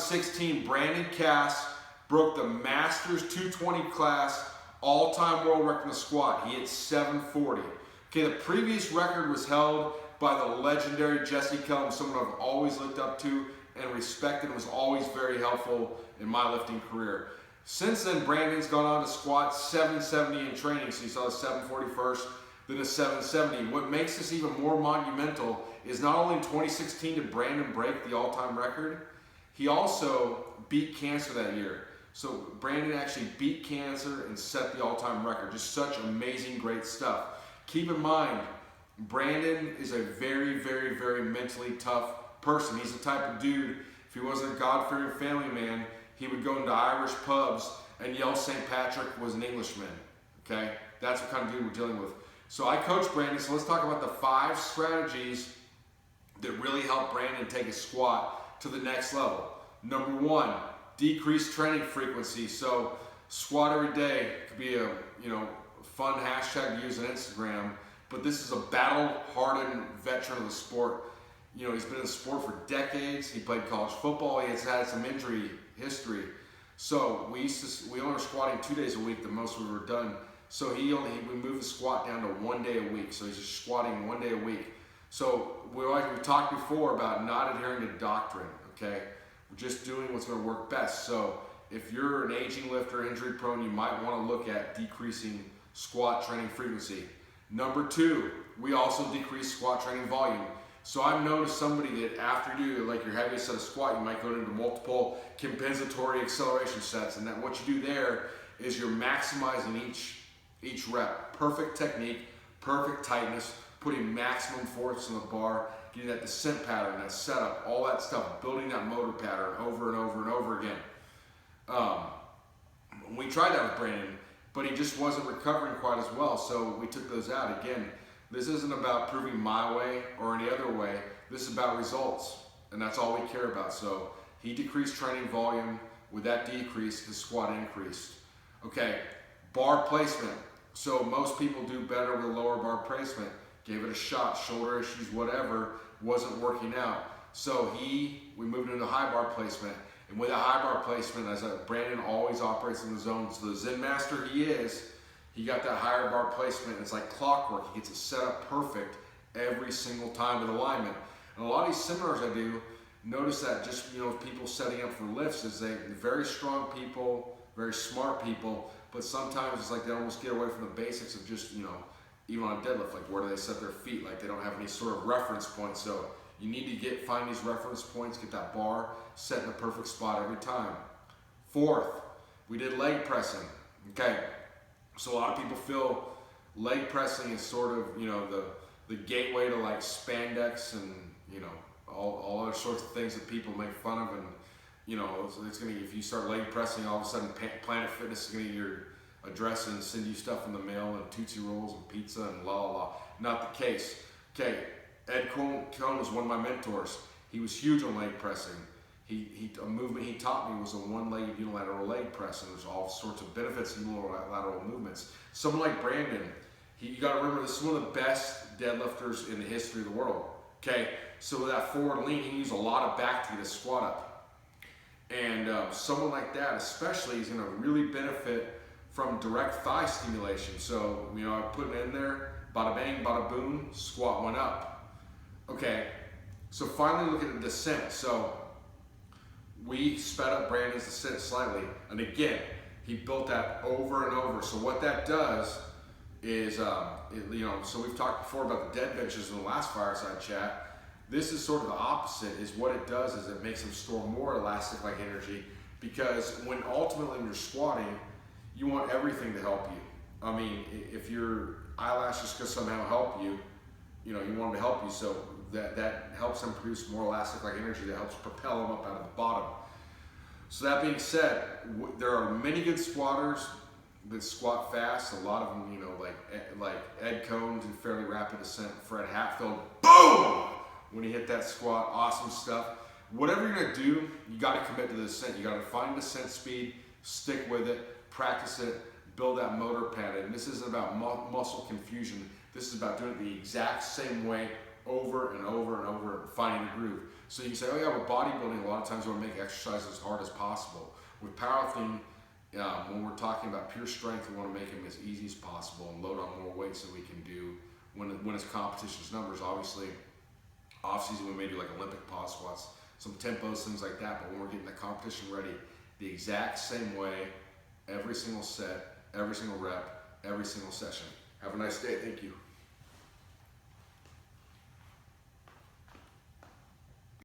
2016, Brandon Cass broke the Masters 220 class all-time world record in the squat. He hit 740. Okay, the previous record was held by the legendary Jesse Kellum, someone I've always looked up to and respected, and was always very helpful in my lifting career. Since then, Brandon's gone on to squat 770 in training, so you saw the 740 first, then the 770. What makes this even more monumental is not only in 2016 did Brandon break the all-time record, he also beat cancer that year. So Brandon actually beat cancer and set the all-time record. Just such amazing, great stuff. Keep in mind, Brandon is a very, very, very mentally tough person. He's the type of dude, if he wasn't a God-fearing family man, he would go into Irish pubs and yell St. Patrick was an Englishman, okay? That's what kind of dude we're dealing with. So I coach Brandon, so let's talk about the 5 strategies that really help Brandon take his squat to the next level. Number 1, decrease training frequency. So squat every day could be a fun hashtag to use on Instagram, but this is a battle-hardened veteran of the sport. You know, he's been in the sport for decades. He played college football. He has had some injury history. So we only were squatting 2 days a week, the most we've ever done. So we moved the squat down to 1 day a week. So he's just squatting 1 day a week. So we've talked before about not adhering to doctrine, okay? We're just doing what's going to work best. So if you're an aging lifter, injury prone, you might want to look at decreasing squat training frequency. Number 2, we also decrease squat training volume. So I'm known as somebody that after you do like your heaviest set of squat, you might go into multiple compensatory acceleration sets, and that what you do there is you're maximizing each rep. Perfect technique, perfect tightness, putting maximum force on the bar, getting that descent pattern, that setup, all that stuff, building that motor pattern over and over and over again. We tried that with Brandon, but he just wasn't recovering quite as well, so we took those out. Again, this isn't about proving my way or any other way. This is about results, and that's all we care about. So he decreased training volume. With that decrease, his squat increased. Okay, bar placement. So most people do better with lower bar placement. Gave it a shot, shoulder issues, whatever, wasn't working out. So we moved into high bar placement. And with a high bar placement, Brandon always operates in the zone. So the Zen master he got that higher bar placement. It's like clockwork. He gets it set up perfect every single time with alignment. And a lot of these seminars I do, notice that just, people setting up for lifts is very strong people, very smart people, but sometimes it's like they almost get away from the basics of just, even on a deadlift, like where do they set their feet? Like they don't have any sort of reference point. So you need to find these reference points, get that bar set in the perfect spot every time. 4th, we did leg pressing. Okay, so a lot of people feel leg pressing is sort of, the gateway to like spandex and, all other sorts of things that people make fun of. And, it's gonna, if you start leg pressing, all of a sudden Planet Fitness is gonna get your address and send you stuff in the mail and Tootsie Rolls and pizza and la la la. Not the case. Okay, Ed Cohn was one of my mentors. He was huge on leg pressing. A movement he taught me was a one-legged unilateral leg press, and there's all sorts of benefits in unilateral movements. Someone like Brandon, you got to remember, this is one of the best deadlifters in the history of the world. Okay, so with that forward lean, he used a lot of back to get his squat up. And someone like that, especially, is going to really benefit from direct thigh stimulation. So, I put it in there, bada bang, bada boom, squat went up. Okay, so finally look at the descent. So we sped up Brandon's descent slightly, and again, he built that over and over. So what that does is, so we've talked before about the dead benches in the last Fireside chat. This is sort of the opposite. Is what it does is it makes them store more elastic-like energy, because ultimately when you're squatting, you want everything to help you. I mean, if your eyelashes could somehow help you, you want them to help you. So that helps them produce more elastic-like energy that helps propel them up out of the bottom. So that being said, there are many good squatters that squat fast. A lot of them, like Ed Cohn did fairly rapid descent. Fred Hatfield, boom! When he hit that squat, awesome stuff. Whatever you're gonna do, you gotta commit to the descent. You gotta find descent speed, stick with it, practice it, build that motor pattern. This isn't about muscle confusion. This is about doing it the exact same way over and over and over, finding a groove. So you can say, oh yeah, with bodybuilding, a lot of times we want to make exercises as hard as possible. With powerlifting, when we're talking about pure strength, we want to make them as easy as possible and load on more weight so we can do, when it's competition's numbers, obviously, off season we may do like Olympic pause squats, some tempos, things like that, but when we're getting the competition ready, the exact same way, every single set, every single rep, every single session. Have a nice day. Thank you.